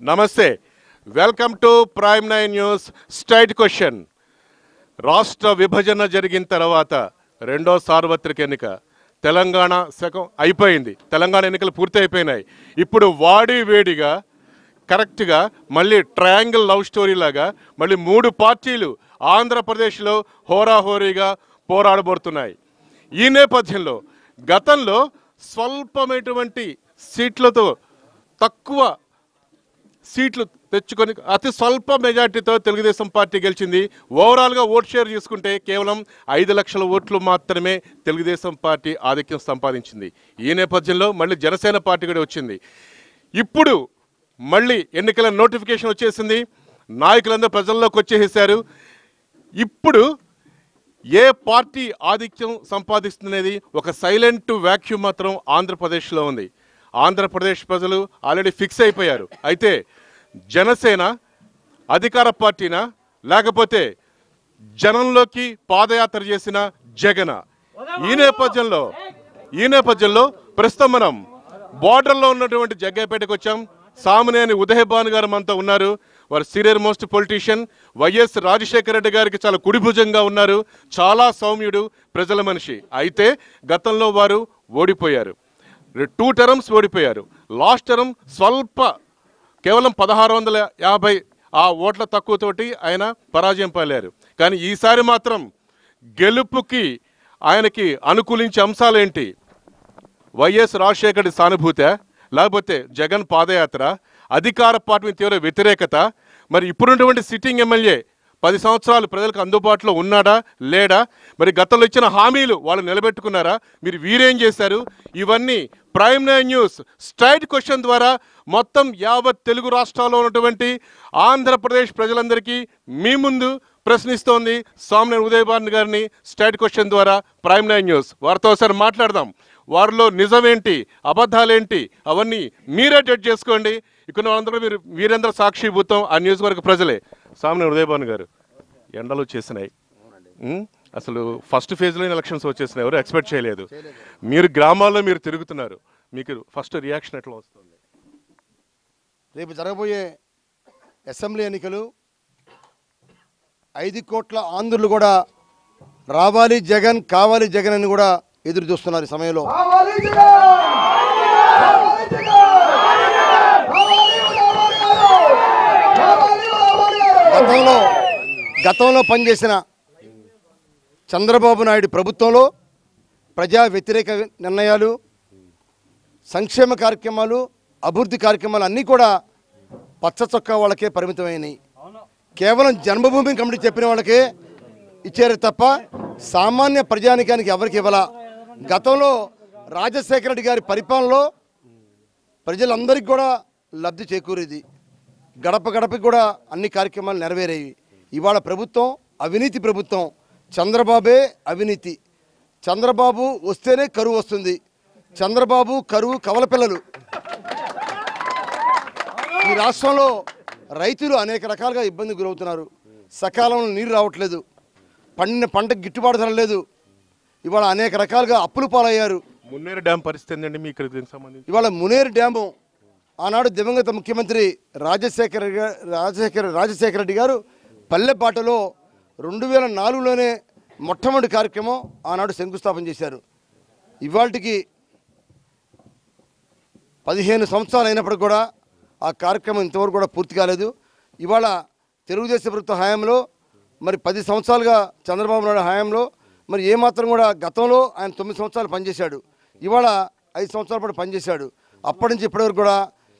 నమస్తే, welcome to prime 9 news straight question. రాష్ట్ర విభజన జరిగిన తర్వాత రెండో సార్వత్రిక ఎన్నిక తెలంగాణ శకం అయిపోయింది. తెలంగాణ ఎన్నికలు పూర్తి అయిపోయినాయి. ఇప్పుడు వేడిగా కరెక్ట్గా మళ్ళీ ట్రయాంగిల్ లవ్ స్టోరీ లాగా మళ్ళీ 3 పార్టీలు ఆంధ్రప్రదేశ్లో హోరాహోరీగా పోరాడబోతున్నాయి. ఈ నేపథ్యంలో గతంలో స్వల్పమైనటువంటి సీట్లతో తక్కువ సీట్లు తెచ్చుకొని అతి స్వల్ప మెజార్టీతో తెలుగుదేశం పార్టీ గెలిచింది. ఓవరాల్గా ఓట్ షేర్ చూసుకుంటే కేవలం 5 లక్షల ఓట్లు మాత్రమే తెలుగుదేశం పార్టీ ఆధిక్యం సంపాదించింది. ఈ నేపథ్యంలో మళ్ళీ జనసేన పార్టీ కూడా వచ్చింది. ఇప్పుడు మళ్ళీ ఎన్నికల నోటిఫికేషన్ వచ్చేసింది. నాయకులందరూ ప్రజల్లోకి వచ్చేసారు. ఇప్పుడు ఏ పార్టీ ఆధిక్యం సంపాదిస్తున్నది ఒక సైలెంట్ వ్యాక్యూమ్ మాత్రం ఆంధ్రప్రదేశ్లో ఉంది. ఆంధ్రప్రదేశ్ ప్రజలు ఆల్రెడీ ఫిక్స్ అయిపోయారు. అయితే జనసేన అధికార పార్టీనా లేకపోతే జనంలోకి పాదయాత్ర చేసిన జగన్? ఈ నేపథ్యంలో ప్రస్తుతం మనం బార్డర్లో ఉన్నటువంటి జగ్గైపేటకు వచ్చాం. సామినేని ఉదయభాను గారు మనతో ఉన్నారు. వారు senior most politician. YS Rajasekhara Reddy గారికి చాలా కుడిభుజంగా ఉన్నారు. చాలా సౌమ్యుడు, ప్రజల మనిషి. అయితే గతంలో వారు ఓడిపోయారు. 2 టర్మ్స్ ఓడిపోయారు. లాస్ట్ టర్మ్ కేవలం 1650 ఆ ఓట్ల తక్కువతోటి ఆయన పరాజయం పాలారు. కానీ ఈసారి మాత్రం గెలుపుకి ఆయనకి అనుకూలించే అంశాలు ఏంటి? వైఎస్ రాజశేఖర్ సానుభూతి, లేకపోతే జగన్ పాదయాత్ర, అధికార పార్టీ తీవ్ర వ్యతిరేకత, మరి ఇప్పుడున్నటువంటి సిట్టింగ్ ఎమ్మెల్యే 10 సంవత్సరాలు ప్రజలకు అందుబాటులో ఉన్నాడా లేడా, మరి గతంలో ఇచ్చిన హామీలు వాళ్ళు నిలబెట్టుకున్నారా, మీరు వీరేం చేశారు? ఇవన్నీ ప్రైమ్ 9 న్యూస్ స్ట్రైట్ క్వశ్చన్ ద్వారా మొత్తం యావత్ తెలుగు రాష్ట్రాల్లో ఉన్నటువంటి ఆంధ్రప్రదేశ్ ప్రజలందరికీ మీ ముందు ప్రశ్నిస్తోంది సామినేని ఉదయభాను గారిని స్ట్రైట్ క్వశ్చన్ ద్వారా ప్రైమ్ 9 న్యూస్. వారితో ఒకసారి మాట్లాడదాం. వారిలో నిజమేంటి, అబద్ధాలేంటి, అవన్నీ మీరే జడ్జ్ చేసుకోండి. ఇక్కడ వాళ్ళందరూ వీరందరూ సాక్షిభూతం ఆ నియోజకవర్గ ప్రజలే. సామినేని ఉదయభాను గారు, ఎండలు వచ్చేసినాయి. అసలు ఫస్ట్ ఫేజ్లో ఎలక్షన్స్ వచ్చేసినాయి. ఎవరు ఎక్స్పెక్ట్ చేయలేదు. మీరు గ్రామాల్లో మీరు తిరుగుతున్నారు. మీకు ఫస్ట్ రియాక్షన్ ఎట్లా వస్తుంది? రేపు జరగబోయే అసెంబ్లీ ఎన్నికలు 5 కోట్ల ఆంధ్రులు కూడా రావాలి జగన్, కావాలి జగన్ అని కూడా ఎదురు చూస్తున్నారు. ఈ సమయంలో గతంలో పనిచేసిన చంద్రబాబు నాయుడు ప్రభుత్వంలో ప్రజా వ్యతిరేక నిర్ణయాలు, సంక్షేమ కార్యక్రమాలు, అభివృద్ధి కార్యక్రమాలు అన్నీ కూడా పచ్చ చొక్కా వాళ్ళకే పరిమితమైనవి. కేవలం జన్మభూమి కమిటీ చెప్పిన వాళ్ళకే ఇచ్చారు తప్ప సామాన్య ప్రజానికానికి ఎవరికి ఇవ్వాల. గతంలో రాజశేఖర రెడ్డి గారి పరిపాలనలో ప్రజలందరికీ కూడా లబ్ధి చేకూరేది. గడప గడపకి కూడా అన్ని కార్యక్రమాలు నెరవేరేవి. ఇవాళ ప్రభుత్వం అవినీతి ప్రభుత్వం. చంద్రబాబే అవినీతి. చంద్రబాబు వస్తేనే కరువు వస్తుంది. చంద్రబాబు కరువు కవల పిల్లలు. ఈ రాష్ట్రంలో రైతులు అనేక రకాలుగా ఇబ్బంది గురవుతున్నారు. సకాలంలో నీరు రావట్లేదు. పండిన పంటకు గిట్టుబాటు ధర లేదు. ఇవాళ అనేక రకాలుగా అప్పులు పాలయ్యారు. మున్నేరు డ్యామ్ పరిస్థితి ఏంటండి మీకు సంబంధించి? ఇవాళ మునేరు డ్యాము ఆనాడు దివంగత ముఖ్యమంత్రి రాజశేఖర రెడ్డి గారు పల్లెపాటలో 2004లోనే మొట్టమొదటి కార్యక్రమం ఆనాడు శంకుస్థాపన చేశారు. ఇవాళకి 15 సంవత్సరాలు అయినప్పటికి కూడా ఆ కార్యక్రమం ఇంతవరకు కూడా పూర్తి కాలేదు. ఇవాళ తెలుగుదేశం ప్రభుత్వ హయాంలో మరి 10 సంవత్సరాలుగా చంద్రబాబు నాయుడు హయాంలో మరి ఏమాత్రం కూడా గతంలో ఆయన 9 సంవత్సరాలు పనిచేశాడు. ఇవాళ 5 సంవత్సరాల పాటు పనిచేశాడు. అప్పటి నుంచి ఇప్పటివరకు కూడా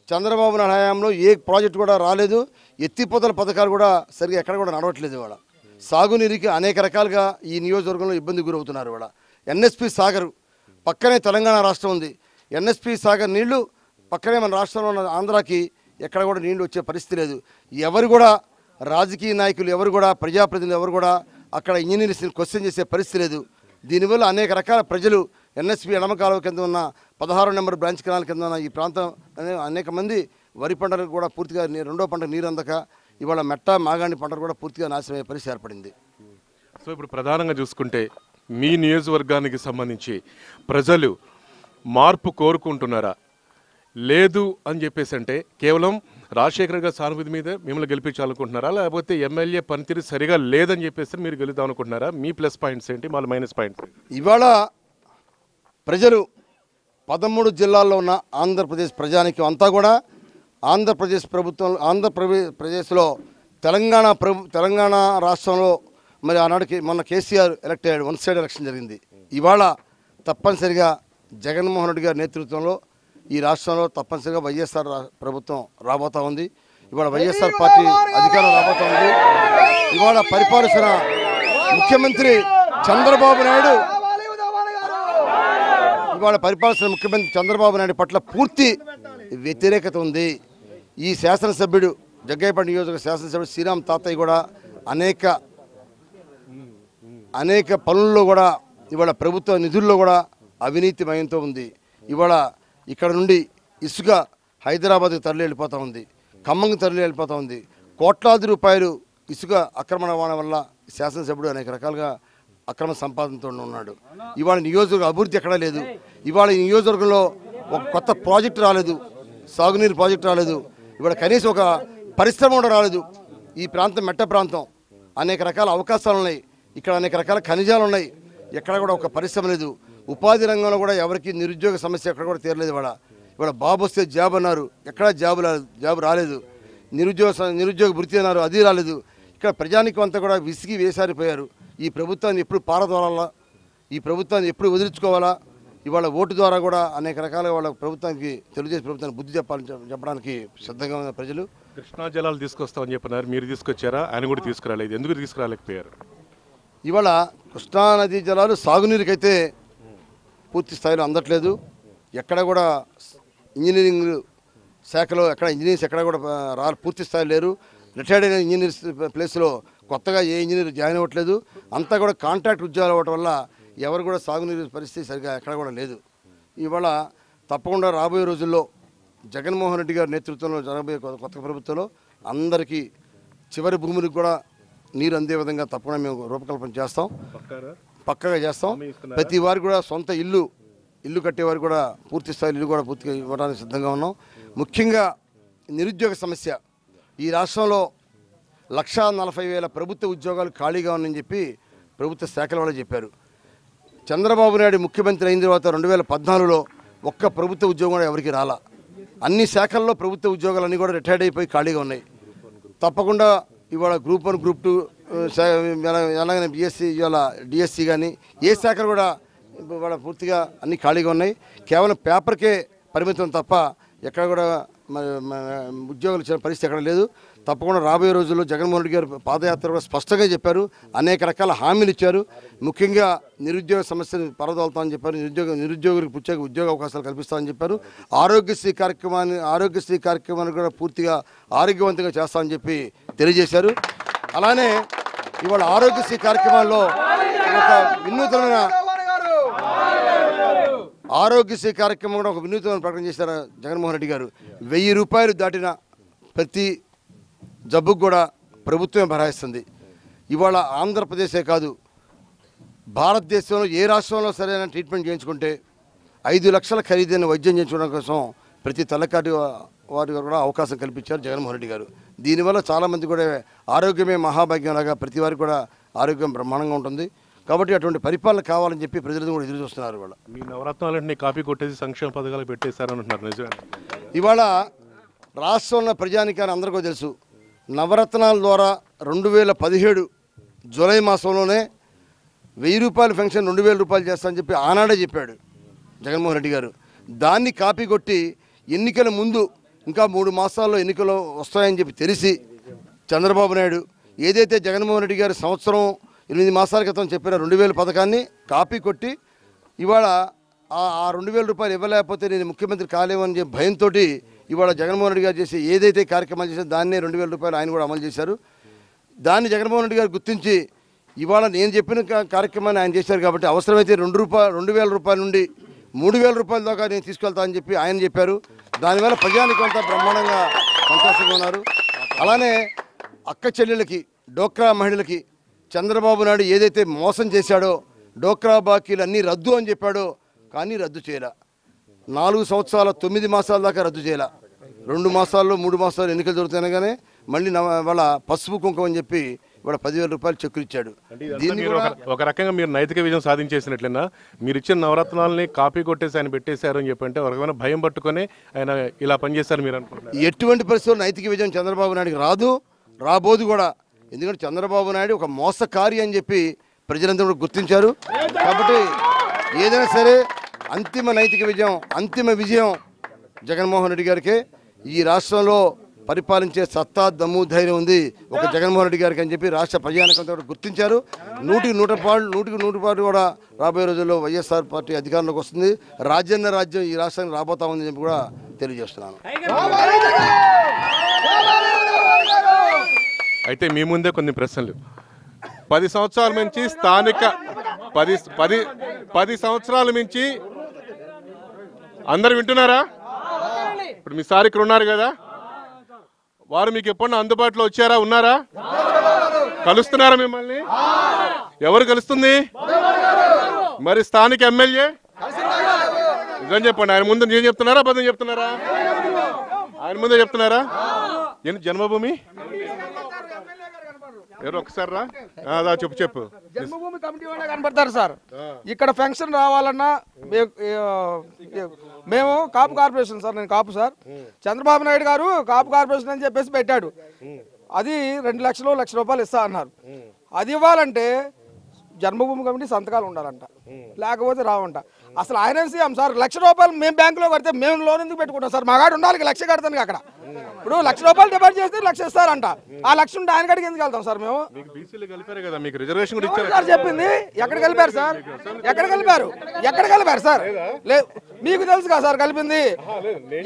చంద్రబాబు నాయుడు హయాంలో ఏ ప్రాజెక్టు కూడా రాలేదు. ఎత్తిపోతల పథకాలు కూడా సరిగా ఎక్కడ కూడా నడవట్లేదు. ఇవాళ సాగునీరుకి అనేక రకాలుగా ఈ నియోజకవర్గంలో ఇబ్బంది గురవుతున్నారు. ఇవాళ ఎన్ఎస్పి సాగర్ పక్కనే తెలంగాణ రాష్ట్రం ఉంది. ఎన్ఎస్పి సాగర్ నీళ్లు పక్కనే మన రాష్ట్రంలో ఉన్న ఆంధ్రాకి ఎక్కడ కూడా నీళ్లు వచ్చే పరిస్థితి లేదు. ఎవరు కూడా రాజకీయ నాయకులు ఎవరు కూడా ప్రజాప్రతినిధులు ఎవరు కూడా అక్కడ ఇంజనీర్స్ని క్వశ్చన్ చేసే పరిస్థితి లేదు. దీనివల్ల అనేక రకాల ప్రజలు ఎన్ఎస్పి ఎడమ కాలువ కింద ఉన్న 16 నెంబర్ బ్రాంచ్ కెనాల్ కింద ఉన్న ఈ ప్రాంతం అనేక మంది వరి పంటలకు కూడా పూర్తిగా రెండో పంటకు నీరు అందక ఇవాళ మెట్ట మాగాణి పంటలు కూడా పూర్తిగా నాశనమయ్యే పరిస్థితి ఏర్పడింది. సో ఇప్పుడు ప్రధానంగా చూసుకుంటే మీ నియోజకవర్గానికి సంబంధించి ప్రజలు మార్పు కోరుకుంటున్నారా లేదు అని చెప్పేసి అంటే కేవలం రాజశేఖర్ గారి సానుభూతి మీద మిమ్మల్ని గెలిపించాలనుకుంటున్నారా, లేకపోతే ఎమ్మెల్యే పనితీరు సరిగా లేదని చెప్పేసి మీరు గెలుద్దాం అనుకుంటున్నారా? మీ ప్లస్ పాయింట్స్ ఏంటి, వాళ్ళ మైనస్ పాయింట్స్? ఇవాళ ప్రజలు 13 జిల్లాల్లో ఉన్న ఆంధ్రప్రదేశ్ ప్రజానికి అంతా కూడా ఆంధ్రప్రదేశ్ ప్రభుత్వం ఆంధ్రప్రదేశ్లో తెలంగాణ రాష్ట్రంలో మరి ఆనాడికి మొన్న కేసీఆర్ ఎలక్ట్ అయ్యాడు, వన్ సైడ్ ఎలక్షన్ జరిగింది. ఇవాళ తప్పనిసరిగా జగన్మోహన్ రెడ్డి గారి నేతృత్వంలో ఈ రాష్ట్రంలో తప్పనిసరిగా వైఎస్ఆర్ ప్రభుత్వం రాబోతా ఉంది. ఇవాళ వైఎస్ఆర్ పార్టీ అధికారం రాబోతా ఉంది. ఇవాళ పరిపాలిస్తున్న ముఖ్యమంత్రి చంద్రబాబు నాయుడు పట్ల పూర్తి వ్యతిరేకత ఉంది. ఈ శాసనసభ్యుడు జగ్గయ్యపేట నియోజకవర్గ శాసనసభ్యుడు శ్రీరామ్ తాతయ్య కూడా అనేక పనుల్లో కూడా ఇవాళ ప్రభుత్వ నిధుల్లో కూడా అవినీతి మయంతో ఉంది. ఇవాళ ఇక్కడ నుండి ఇసుక హైదరాబాద్కి తరలి వెళ్ళిపోతూ ఉంది, ఖమ్మంకి తరలి వెళ్ళిపోతూ ఉంది. కోట్లాది రూపాయలు ఇసుక అక్రమ రవాణా వల్ల శాసనసభ్యుడు అనేక రకాలుగా అక్రమ సంపాదనతో ఉన్నాడు. ఇవాళ నియోజకవర్గ అభివృద్ధి ఎక్కడా లేదు. ఇవాళ ఈ నియోజకవర్గంలో ఒక కొత్త ప్రాజెక్టు రాలేదు, సాగునీరు ప్రాజెక్టు రాలేదు. ఇవాళ కనీసం ఒక పరిశ్రమ కూడా రాలేదు. ఈ ప్రాంతం మెట్ట ప్రాంతం, అనేక రకాల అవకాశాలు ఉన్నాయి, ఇక్కడ అనేక రకాల ఖనిజాలు ఉన్నాయి, ఎక్కడ కూడా ఒక పరిశ్రమ లేదు. ఉపాధి రంగంలో కూడా ఎవరికి నిరుద్యోగ సమస్య ఎక్కడ కూడా తీరలేదు. ఇవాళ బాబు వస్తే జాబ్ అన్నారు, ఎక్కడా జాబ్ రాలేదు. నిరుద్యోగ వృత్తి అన్నారు, అది రాలేదు. ఇక్కడ ప్రజానికం అంతా కూడా విసిగి వేసారిపోయారు. ఈ ప్రభుత్వాన్ని ఎప్పుడు పారదోలాలా, ఈ ప్రభుత్వాన్ని ఎప్పుడు వదిలించుకోవాలా, ఇవాళ ఓటు ద్వారా కూడా అనేక రకాలుగా వాళ్ళ ప్రభుత్వానికి తెలుగుదేశం ప్రభుత్వానికి బుద్ధి చెప్పడానికి సిద్ధంగా ఉన్న ప్రజలు. కృష్ణా జలాలు తీసుకొస్తామని చెప్పినారు, మీరు తీసుకొచ్చారా? ఆయన కూడా తీసుకురాలేదు, ఎందుకు తీసుకురాలేకపోయారు? ఇవాళ కృష్ణానదీ జలాలు సాగునీరుకైతే పూర్తి స్థాయిలో అందట్లేదు. ఎక్కడ కూడా ఇంజనీరింగ్ శాఖలో ఇంజనీర్స్ ఎక్కడ కూడా పూర్తి స్థాయిలో లేరు. రిటైర్డ్ అయిన ఇంజనీర్స్ ప్లేస్లో కొత్తగా ఏ ఇంజనీర్ జాయిన్ అవ్వట్లేదు. అంతా కూడా కాంట్రాక్ట్ ఉద్యోగాలు అవ్వటం వల్ల ఎవరు కూడా సాగునీరు పరిస్థితి సరిగా ఎక్కడ కూడా లేదు. ఇవాళ తప్పకుండా రాబోయే రోజుల్లో జగన్మోహన్ రెడ్డి గారి నేతృత్వంలో జరగబోయే కొత్త ప్రభుత్వంలో అందరికీ చివరి భూములకు కూడా నీరు అందే విధంగా తప్పకుండా మేము రూపకల్పన చేస్తాం, పక్కగా చేస్తాం. ప్రతి వారికి కూడా సొంత ఇల్లు కట్టేవారికి కూడా పూర్తి స్థాయిలో ఇల్లు కూడా పూర్తిగా ఇవ్వడానికి సిద్ధంగా ఉన్నాం. ముఖ్యంగా నిరుద్యోగ సమస్య, ఈ రాష్ట్రంలో 1,40,000 ప్రభుత్వ ఉద్యోగాలు ఖాళీగా ఉన్నాయని చెప్పి ప్రభుత్వ శాఖల వాళ్ళు చెప్పారు. చంద్రబాబు నాయుడు ముఖ్యమంత్రి అయిన తర్వాత 2014లో ఒక్క ప్రభుత్వ ఉద్యోగం కూడా ఎవరికి రాలా. అన్ని శాఖల్లో ప్రభుత్వ ఉద్యోగాలన్నీ కూడా రిటైర్డ్ అయిపోయి ఖాళీగా ఉన్నాయి. తప్పకుండా ఇవాళ గ్రూప్ 1 గ్రూప్ 2 ఎలాగైనా బీఎస్సీ ఇవాళ డిఎస్సి కానీ ఏ శాఖలు కూడా ఇవాళ పూర్తిగా అన్ని ఖాళీగా ఉన్నాయి. కేవలం పేపర్కే పరిమితం తప్ప ఎక్కడ కూడా ఉద్యోగాలు ఇచ్చిన పరిస్థితి ఎక్కడ లేదు. తప్పకుండా రాబోయే రోజుల్లో జగన్మోహన్ రెడ్డి గారు పాదయాత్ర కూడా స్పష్టంగా చెప్పారు, అనేక రకాల హామీలు ఇచ్చారు. ముఖ్యంగా నిరుద్యోగ సమస్యను పరదోలుతామని చెప్పారు, నిరుద్యోగులకు ప్రత్యేక ఉద్యోగ అవకాశాలు కల్పిస్తామని చెప్పారు. ఆరోగ్యశ్రీ కార్యక్రమాన్ని కూడా పూర్తిగా ఆరోగ్యవంతంగా చేస్తామని చెప్పి తెలియజేశారు. అలానే ఇవాళ ఆరోగ్యశ్రీ కార్యక్రమాల్లో ఒక వినూత్నమైన ఆరోగ్యశ్రీ కార్యక్రమం కూడా ఒక వినూత్నమైన ప్రకటన చేశారు జగన్మోహన్ రెడ్డి గారు. 1000 రూపాయలు దాటిన ప్రతి జబ్బుకు కూడా ప్రభుత్వమే భరాయిస్తుంది. ఇవాళ ఆంధ్రప్రదేశే కాదు, భారతదేశంలో ఏ రాష్ట్రంలో సరైన ట్రీట్మెంట్ చేయించుకుంటే 5 లక్షల ఖరీదైన వైద్యం చేయించుకోవడం కోసం ప్రతి తలకాటి వారి కూడా అవకాశం కల్పించారు జగన్మోహన్ రెడ్డి గారు. దీనివల్ల చాలామంది కూడా ఆరోగ్యమే మహాభాగ్యంలాగా ప్రతి వారికి కూడా ఆరోగ్యం బ్రహ్మాండంగా ఉంటుంది. కాబట్టి అటువంటి పరిపాలన కావాలని చెప్పి ప్రజలు కూడా ఎదురు చూస్తున్నారు. ఇవాళ మీ నవరత్నాలన్నీ కాపీ కొట్టేసి సంక్షేమ పథకాలు పెట్టేశారని అంటున్నారు, నిజమే? ఇవాళ రాష్ట్రంలో ప్రజానికాన్ని అందరికీ తెలుసు, నవరత్నాల ద్వారా 2017 జూలై మాసంలోనే 1000 రూపాయల పెన్షన్ 2000 రూపాయలు చేస్తామని చెప్పి ఆనాడే చెప్పాడు జగన్మోహన్ రెడ్డి గారు. దాన్ని కాపీ కొట్టి ఎన్నికల ముందు ఇంకా 3 మాసాల్లో ఎన్నికలు వస్తాయని చెప్పి తెలిసి చంద్రబాబు నాయుడు ఏదైతే జగన్మోహన్ రెడ్డి గారు సంవత్సరం 8 మాసాల క్రితం చెప్పిన 2000 పథకాన్ని కాపీ కొట్టి ఇవాళ ఆ 2000 రూపాయలు ఇవ్వలేకపోతే నేను ముఖ్యమంత్రి కాలేమని చెప్పి భయంతో ఇవాళ జగన్మోహన్ రెడ్డి గారు చేసి ఏదైతే కార్యక్రమాలు చేశారో దాన్నే 2000 రూపాయలు ఆయన కూడా అమలు చేశారు. దాన్ని జగన్మోహన్ రెడ్డి గారు గుర్తించి ఇవాళ నేను చెప్పిన కార్యక్రమాన్ని ఆయన చేశారు. కాబట్టి అవసరమైతే 2000 రూపాయల నుండి 3000 రూపాయల దాకా నేను తీసుకెళ్తానని చెప్పి ఆయన చెప్పారు. దానివల్ల ప్రజానికి అంతా బ్రహ్మాండంగా సంతోషంగా ఉన్నారు. అలానే అక్క చెల్లెలకి, డోక్రా మహిళలకి చంద్రబాబు నాయుడు ఏదైతే మోసం చేశాడో, డోక్రా బాకీలు అన్నీ రద్దు అని చెప్పాడో కానీ రద్దు చేయలే. 4 సంవత్సరాల 9 మాసాల దాకా రద్దు చేయాల. 2 మాసాల్లో 3 మాసాలు ఎన్నికలు జరుగుతాయి కానీ మళ్ళీ వాళ్ళ పసుపు కుంకుమ అని చెప్పి ఇవాళ 10,000 రూపాయలు చెక్కులు ఇచ్చాడు. దీన్ని ఒక రకంగా మీరు నైతిక విజయం సాధించేసినట్లేనా? మీరు ఇచ్చిన నవరత్నాలని కాపీ కొట్టేసి ఆయన పెట్టేశారు అని చెప్పి అంటే ఒక రకమైన భయం పట్టుకొని ఆయన ఇలా పనిచేశారు మీరు అనుకుంటున్నారు? ఎటువంటి పరిస్థితుల్లో నైతిక విజయం చంద్రబాబు నాయుడుకి రాదు, రాబోదు కూడా. ఎందుకంటే చంద్రబాబు నాయుడు ఒక మోసకారి అని చెప్పి ప్రజలందరూ కూడా గుర్తించారు. కాబట్టి ఏదైనా సరే అంతిమ నైతిక విజయం, అంతిమ విజయం జగన్మోహన్ రెడ్డి గారికి. ఈ రాష్ట్రంలో పరిపాలించే సత్తా, దమ్ము, ధైర్యం ఉంది ఒక జగన్మోహన్ రెడ్డి గారికి అని చెప్పి రాష్ట్ర ప్రజానికంతా కూడా గుర్తించారు. 100% కూడా రాబోయే రోజుల్లో వైఎస్ఆర్ పార్టీ అధికారంలోకి వస్తుంది. రాజ్యాన్న రాజ్యం ఈ రాష్ట్రానికి రాబోతా ఉందని చెప్పి కూడా తెలియజేస్తున్నాను. అయితే మీ ముందే కొన్ని ప్రశ్నలు. 10 సంవత్సరాల నుంచి స్థానిక 10 సంవత్సరాల నుంచి అందరు వింటున్నారా? ఇప్పుడు మీ సార్ ఇక్కడ ఉన్నారు కదా, వారు మీకు ఎప్పుడన్నా అందుబాటులో వచ్చారా, ఉన్నారా, కలుస్తున్నారా మిమ్మల్ని? ఎవరు కలుస్తుంది? మరి స్థానిక ఎమ్మెల్యే నిజం చెప్పండి. ఆయన ముందు నేను చెప్తున్నారా, అబద్ధం చెప్తున్నారా? ఆయన ముందే చెప్తున్నారా? జన్మభూమి ఎవరు ఒకసారి రా, చెప్పు. జన్మభూమి కమిటీ వాళ్ళే కనపడతారు సార్. ఇక్కడ ఫంక్షన్ రావాలన్నా మేము కాపు కార్పొరేషన్ సార్, నేను కాపు సార్. చంద్రబాబు నాయుడు గారు కాపు కార్పొరేషన్ అని చెప్పేసి పెట్టాడు. అది 2 లక్షలు, 1 లక్ష రూపాయలు ఇస్తా అన్నారు. అది ఇవ్వాలంటే జన్మభూమి కమిటీ సంతకాలు ఉండాలంట, లేకపోతే రావంట. అసలు ఆయన సీఎం సార్. 1 లక్ష రూపాయలు మేము బ్యాంకులో కడితే మేము లోన్ ఎందుకు పెట్టుకుంటాం సార్? మాగాడు ఉండాలి, 1 లక్ష కడతాను అక్కడ. ఇప్పుడు 1 లక్ష రూపాయలు డిపాజిట్ చేస్తే 1 లక్ష ఇస్తారంట. ఆ 1 లక్ష ఉంటే ఆయన కాడికి ఎందుకు వెళ్తాం సార్ మేము? సార్ చెప్పింది ఎక్కడ కలిపారు సార్? ఎక్కడ కలిపారు సార్? లేదు, మీకు తెలుసు కదా సార్ కలిపింది.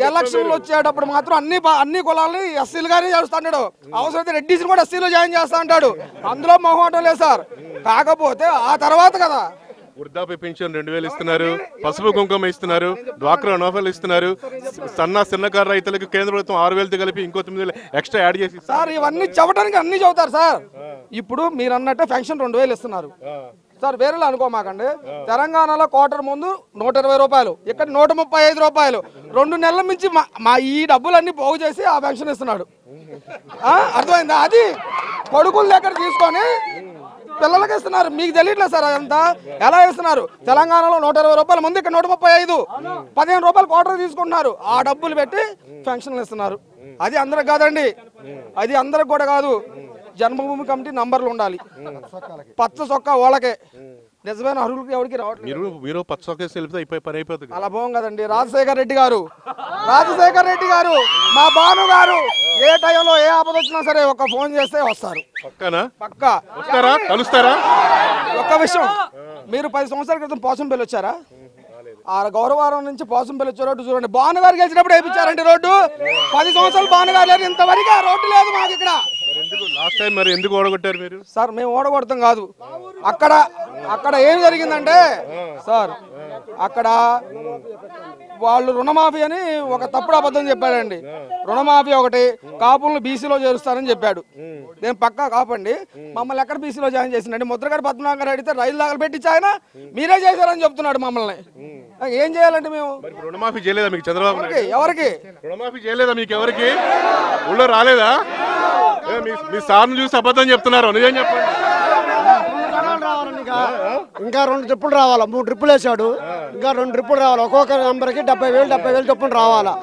ఎలక్షన్లు వచ్చేటప్పుడు మాత్రం అన్ని కులాలని ఎస్సీలు గానే చేస్తాడు. అవసరమైతే రెడ్డిస్ని కూడా ఎస్సీలో జాయిన్ చేస్తా అంటాడు. అందులో మొహమాటం లేదు సార్. కాకపోతే ఆ తర్వాత కదా వృద్ధాప్య పెన్షన్ 2,000 ఇస్తున్నారు, పసుపు కుంకుమ ఇస్తున్నారు, డ్వాక్రా నోఫెల్ ఇస్తున్నారు, చిన్నకారు రైతులకు కేంద్ర ప్రభుత్వం 6,000తో కలిపి ఇంకో 9,000 ఎక్స్ట్రా యాడ్ చేసి సార్. ఇవన్నీ చెప్పడానికి అన్ని చెబుతారు సార్. ఇప్పుడు మీరు అన్నట్టు పెన్షన్ 2,000 ఇస్తున్నారు సార్. వేరేలా అనుకోమాకండి. తెలంగాణలో క్వార్టర్ ముందు 120 రూపాయలు, ఇక్కడ 135 రూపాయలు. 2 నెలల నుంచి మా ఈ డబ్బులన్నీ పోగు చేసి ఆ పెన్షన్ ఇస్తున్నాడు. అర్థమైందా? అది కొడుకుల దగ్గర తీసుకొని పిల్లలకి ఇస్తున్నారు. మీకు తెలియట్లేదు సార్ అదంతా ఎలా ఇస్తున్నారు. తెలంగాణలో 120 రూపాయల ముందు, ఇక్కడ 135, 15 రూపాయలు క్వార్టర్ తీసుకుంటున్నారు. ఆ డబ్బులు పెట్టి పెన్షన్లు ఇస్తున్నారు. అది అందరికి కాదండి, అది అందరికి కూడా కాదు. జన్మభూమి కమిటీ నంబర్లు ఉండాలి. పచ్చ చొక్కా వాళ్ళకే, నిజమైన అర్హులకు ఎవరికి రావట్లేదు. పచ్చ చొక్కా వెళ్తే పని అయిపోతుంది. అలా పోం కదండి. రాజశేఖర్ రెడ్డి గారు మా భాను గారు ఏ టైంలో ఏ ఆపద వచ్చినా సరే ఒక ఫోన్ చేస్తే వస్తారు. పక్కా కలుస్తారా? ఒక్క విషయం, మీరు 10 సంవత్సరాల క్రితం పోసంపల్లి వచ్చారా? ఆ గౌరవారం నుంచి పోసంపల్లి వచ్చే రోడ్డు చూడండి. భానుగారు గెలిచినప్పుడు వేయించారండి రోడ్డు. 10 సంవత్సరాలు భానుగారు లేదు, ఇంతవరకు ఆ రోడ్డు లేదు మాకు ఇక్కడ. ఎందుకు ఓడగొట్టారు మీరు? సార్ మేము ఓడగొడతాం కాదు. అక్కడ ఏం జరిగిందంటే సార్, అక్కడ వాళ్ళు రుణమాఫీ అని ఒక తప్పుడు అబద్ధం చెప్పాడండి. రుణమాఫీ ఒకటి, కాపులను బీసీలో చేరుస్తానని చెప్పాడు. నేను పక్కా కాపండి. మమ్మల్ని ఎక్కడ బీసీలో జాయిన్ చేసిందండి? ముద్రగడ పద్మనాభం గారు అడిగితే రైలు దాఖలు పెట్టించి ఆయన మీరే చేశారని చెప్తున్నాడు మమ్మల్ని. ఏం చేయాలండి మేము? రుణమాఫీ చేయలేదా మీకు చంద్రబాబు? ఎవరికి రుణమాఫీ చేయలేదా మీకు? ఎవరికి ఊళ్ళో రాలేదా? మీ సార్ని చూసి అబద్ధం చెప్తున్నారు, నిజం చెప్పండి. ఇంకా 2 ట్రిప్పులు రావాలా? 3 ట్రిప్పులు వేసాడు, ఇంకా 2 ట్రిప్పులు రావాలి. ఒక్కొక్క నెంబర్కి 70,000 చొప్పున రావాలా.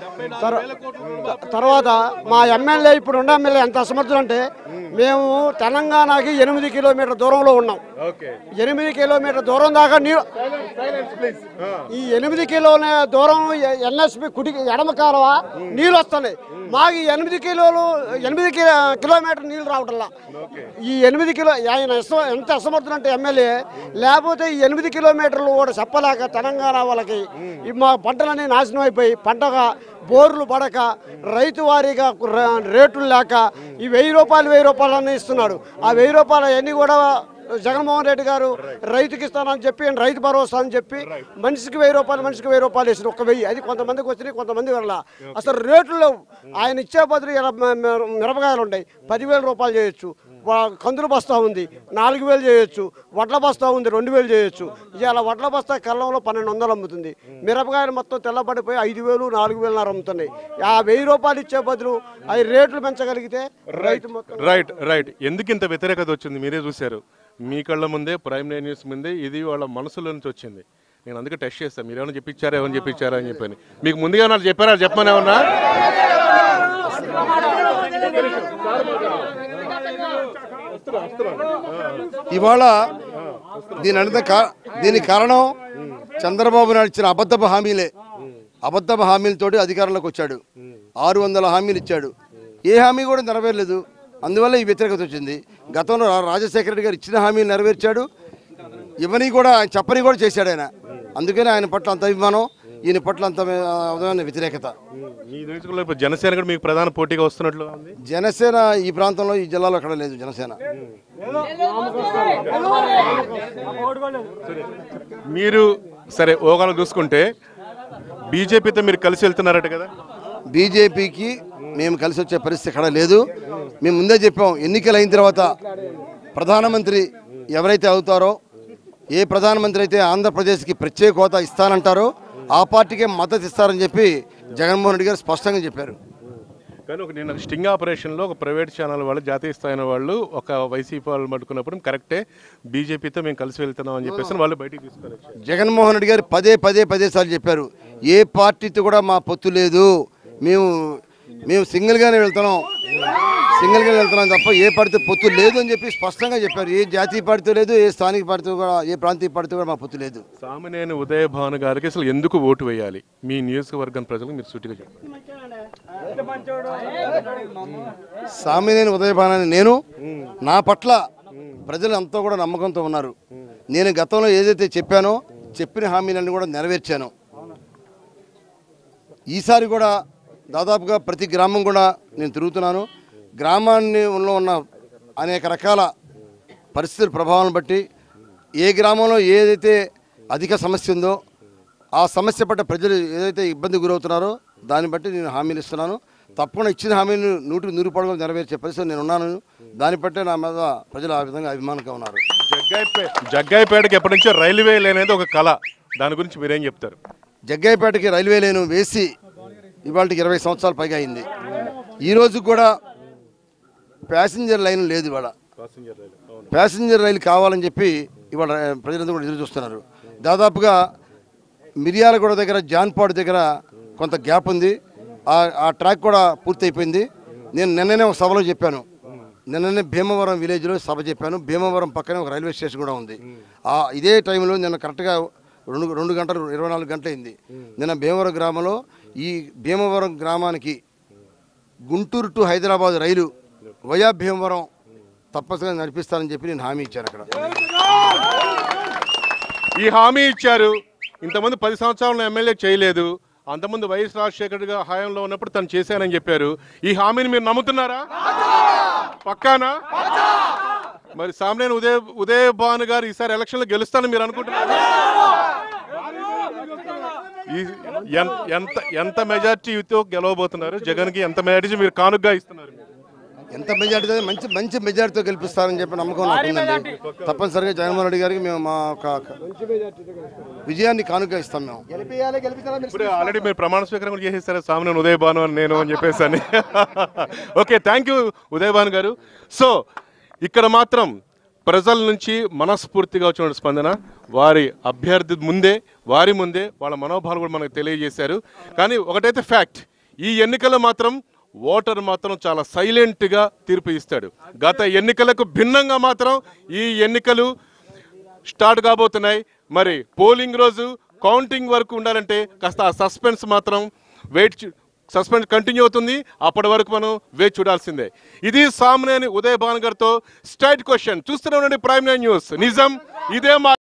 తర్వాత మా ఎమ్మెల్యే, ఇప్పుడు ఉన్న ఎమ్మెల్యే ఎంత అసమర్థులు అంటే, మేము తెలంగాణకి 8 కిలోమీటర్ల దూరంలో ఉన్నాం. 8 కిలోమీటర్ల దూరం దాకా ఈ 8 కిలోమీటర్ల దూరం ఎన్ఎస్పి కుడికి ఎడమ కాలువ నీళ్ళు వస్తున్నాయి. మాకు 8 కిలోమీటర్ నీళ్ళు రావటంలా. ఈ 8 కిలో ఆయన ఎంత అసమర్థులు అంటే ఎమ్మెల్యే, లేకపోతే ఈ 8 కిలోమీటర్లు కూడా చెప్పలేక తెలంగాణ వాళ్ళకి మా పంటలన్నీ నాశనం అయిపోయి, పంటగా బోర్లు పడక, రైతు వారీగా రేట్లు లేక ఈ 1,000 రూపాయలు అన్నీ ఇస్తున్నాడు. ఆ 1,000 రూపాయలు అన్నీ కూడా జగన్మోహన్ రెడ్డి గారు రైతుకి ఇస్తానని చెప్పి, రైతు భరోసా అని చెప్పి మనిషికి 1,000 రూపాయలు వేసిన. 1,000 అది కొంతమందికి వచ్చినాయి, కొంతమంది వల్ల అసలు రేట్లు లేవు. ఆయన ఇచ్చే బదులు మిరపకాయలు ఉంటాయి, 10,000 రూపాయలు చేయొచ్చు. కందుల బస్తా ఉంది 4000 చేయొచ్చు, వడ్ల బస్తా ఉంది 2000 చేయొచ్చు. ఇవాళ వడ్ల బస్తా కళ్ళంలో 1200 అమ్ముతుంది. మిరపకాయలు మొత్తం తెల్లబడిపోయి 5000, 4000 అమ్ముతున్నాయి. ఆ 1000 రూపాయలు ఇచ్చే బదులు అవి రేట్లు పెంచగలిగితే రైతు మొత్తం రైట్ ఎందుకు ఇంత వ్యతిరేకత వచ్చింది మీరే చూశారు. మీ కళ్ళ ముందే ప్రైమ్ నైన్ న్యూస్ ముందే ఇది వాళ్ళ మనసులో నుంచి వచ్చింది. నేను అందుకే టెస్ట్ చేస్తాను, మీరు ఏమైనా చెప్పించారా ఏమని చెప్పించారా అని చెప్పని. మీకు ముందుగా నాకు చెప్పారా చెప్పమని ఏమన్నా? ఇవాళ దీనికి కారణం చంద్రబాబు నాయుడు ఇచ్చిన అబద్ధపు హామీలే. అబద్ధపు హామీలతోటి అధికారంలోకి వచ్చాడు. 600 హామీలు ఇచ్చాడు, ఏ హామీ కూడా నెరవేరలేదు. అందువల్ల ఈ వ్యతిరేకత వచ్చింది. గతంలో రాజశేఖర రెడ్డి గారు ఇచ్చిన హామీలు నెరవేర్చాడు, ఇవన్నీ కూడా ఆయన చెప్పని కూడా చేశాడు ఆయన. అందుకని ఆయన పట్ల అంత అభిమానం, ఈయన పట్ల అంత వ్యతిరేకత. జనసేన కూడా మీకు ప్రధాన పోటీగా వస్తున్నట్లు జనసేన ఈ ప్రాంతంలో ఈ జిల్లాలో అక్కడ లేదు. జనసేన మీరు సరే ఓగాలు చూసుకుంటే బీజేపీతో మీరు కలిసి వెళ్తున్నారట కదా. బీజేపీకి మేము కలిసి వచ్చే పరిస్థితి అక్కడ లేదు. మేము ముందే చెప్పాం, ఎన్నికలు అయిన తర్వాత ప్రధానమంత్రి ఎవరైతే అవుతారో, ఏ ప్రధానమంత్రి అయితే ఆంధ్రప్రదేశ్కి ప్రత్యేక హోదా ఇస్తానంటారో ఆ పార్టీకే మద్దతు ఇస్తారని చెప్పి జగన్మోహన్ రెడ్డి గారు స్పష్టంగా చెప్పారు. కానీ నిన్న స్టింగ్ ఆపరేషన్లో ఒక ప్రైవేట్ ఛానల్ వాళ్ళు, జాతీయ స్థాయిన వాళ్ళు ఒక వైసీపీ వాళ్ళు పట్టుకున్నప్పుడు కరెక్టే బీజేపీతో మేము కలిసి వెళ్తున్నాం అని చెప్పేసి వాళ్ళు బయటికి తీసుకొని వచ్చారు. జగన్మోహన్ రెడ్డి గారు పదే సార్లు చెప్పారు, ఏ పార్టీతో కూడా మా పొత్తు లేదు, మేము సింగిల్గానే వెళ్తున్నాం తప్ప ఏ పార్టీతో పొత్తు లేదు అని చెప్పి స్పష్టంగా చెప్పారు. ఏ జాతీయ పార్టీతో లేదు, ఏ స్థానిక పార్టీతో కూడా, ఏ ప్రాంతీయ పార్టీతో కూడా మా పొత్తు లేదు. సామినేని ఉదయ భాను గారికి అసలు ఎందుకు ఓటు వేయాలి మీ నియోజకవర్గం ప్రజలకు మీరు సూటిగా చెప్పండి. సామినేని ఉదయ భాను నేను, నా పట్ల ప్రజలు అంతా కూడా నమ్మకంతో ఉన్నారు. నేను గతంలో ఏదైతే చెప్పానో చెప్పిన హామీలన్నీ కూడా నెరవేర్చాను. ఈసారి కూడా దాదాపుగా ప్రతి గ్రామం కూడా నేను తిరుగుతున్నాను. గ్రామాల్లో ఉన్న అనేక రకాల పరిస్థితుల ప్రభావాలను బట్టి ఏ గ్రామంలో ఏదైతే అధిక సమస్య ఉందో ఆ సమస్య పట్ల ప్రజలు ఏదైతే ఇబ్బంది గురవుతున్నారో దాన్ని బట్టి నేను హామీలు ఇస్తున్నాను. తప్పకుండా ఇచ్చిన హామీలు 100% నెరవేర్చే పరిస్థితి నేను ఉన్నాను. దాన్ని బట్టే నా మీద ప్రజలు ఆ విధంగా అభిమానంగా ఉన్నారు. జగ్గాయిపేటకి ఎప్పటి నుంచో రైల్వే లైన్ అనేది ఒక కళ, దాని గురించి మీరేం చెప్తారు? జగ్గాయిపేటకి రైల్వే లైన్ వేసి ఇవాళకి 20 సంవత్సరాలు పైగా అయింది. ఈరోజు కూడా ప్యాసింజర్ లైన్ లేదు. ఇవాళ ప్యాసింజర్ రైలు కావాలని చెప్పి ఇవాళ ప్రజలందరూ కూడా ఎదురు చూస్తున్నారు. దాదాపుగా మిర్యాలగూడ దగ్గర, జాన్పాడు దగ్గర కొంత గ్యాప్ ఉంది. ఆ ట్రాక్ కూడా పూర్తి అయిపోయింది. నేను నిన్ననే ఒక సభలో చెప్పాను, నిన్ననే భీమవరం విలేజ్లో సభ చెప్పాను. భీమవరం పక్కనే ఒక రైల్వే స్టేషన్ కూడా ఉంది. ఇదే టైంలో నిన్న కరెక్ట్గా 2 గంటలు 24 గంటలు అయింది. నిన్న భీమవరం గ్రామంలో, ఈ భీమవరం గ్రామానికి Guntur to Hyderabad rail via Bhimavaram తప్పనిసరిగా నడిపిస్తానని చెప్పి నేను హామీ ఇచ్చాను. అక్కడ ఈ హామీ ఇచ్చారు. ఇంతమంది 10 సంవత్సరాలను ఎమ్మెల్యే చేయలేదు. అంతకుముందు వైఎస్ రాజశేఖర్ గారి హయాంలో ఉన్నప్పుడు తను చేశానని చెప్పారు. ఈ హామీని మీరు నమ్ముతున్నారా? పక్కానా? మరి సామినేని ఉదయ భాను గారు ఈసారి ఎలక్షన్లో గెలుస్తానని మీరు అనుకుంటున్నారా? ఎంత మెజార్టీతో గెలవబోతున్నారు? జగన్కి ఎంత మెజార్టీ మీరు కానుగ్గా ఇస్తున్నారు? ఎంత మెజార్టీ, మంచి మెజార్టీతో గెలిపిస్తారని చెప్పి నమ్మకం నాకు ఉందండి. తప్పనిసరిగా జగన్మోహన్ రెడ్డి గారికి మేము మా విజయాన్ని కానుక ఇస్తాం. మేము ఇప్పుడు ఆల్రెడీ మీరు ప్రమాణ స్వీకారం కూడా చేసేసారు, సామినేని ఉదయ భాను అని నేను అని చెప్పేసి అని. ఓకే, థ్యాంక్ యూ ఉదయ భాను గారు. సో ఇక్కడ మాత్రం ప్రజల నుంచి మనస్ఫూర్తిగా వచ్చిన స్పందన, వారి అభ్యర్థి ముందే వాళ్ళ మనోభావాలు కూడా మనకు తెలియజేశారు. కానీ ఒకటైతే ఫ్యాక్ట్, ఈ ఎన్నికల్లో మాత్రం ఓటర్ మాత్రం చాలా సైలెంట్గా తీర్పు ఇస్తాడు. గత ఎన్నికలకు భిన్నంగా మాత్రం ఈ ఎన్నికలు స్టార్ట్ కాబోతున్నాయి. మరి పోలింగ్ రోజు కౌంటింగ్ వరకు ఉండాలంటే కాస్త ఆ సస్పెన్స్ మాత్రం సస్పెన్స్ కంటిన్యూ అవుతుంది. అప్పటి వరకు మనం వేచి చూడాల్సిందే. ఇది సామినేని ఉదయ భాను గారితో స్ట్రైట్ క్వశ్చన్. చూస్తూనే ఉండండి ప్రైమ్ నైన్ న్యూస్. నిజం ఇదే మా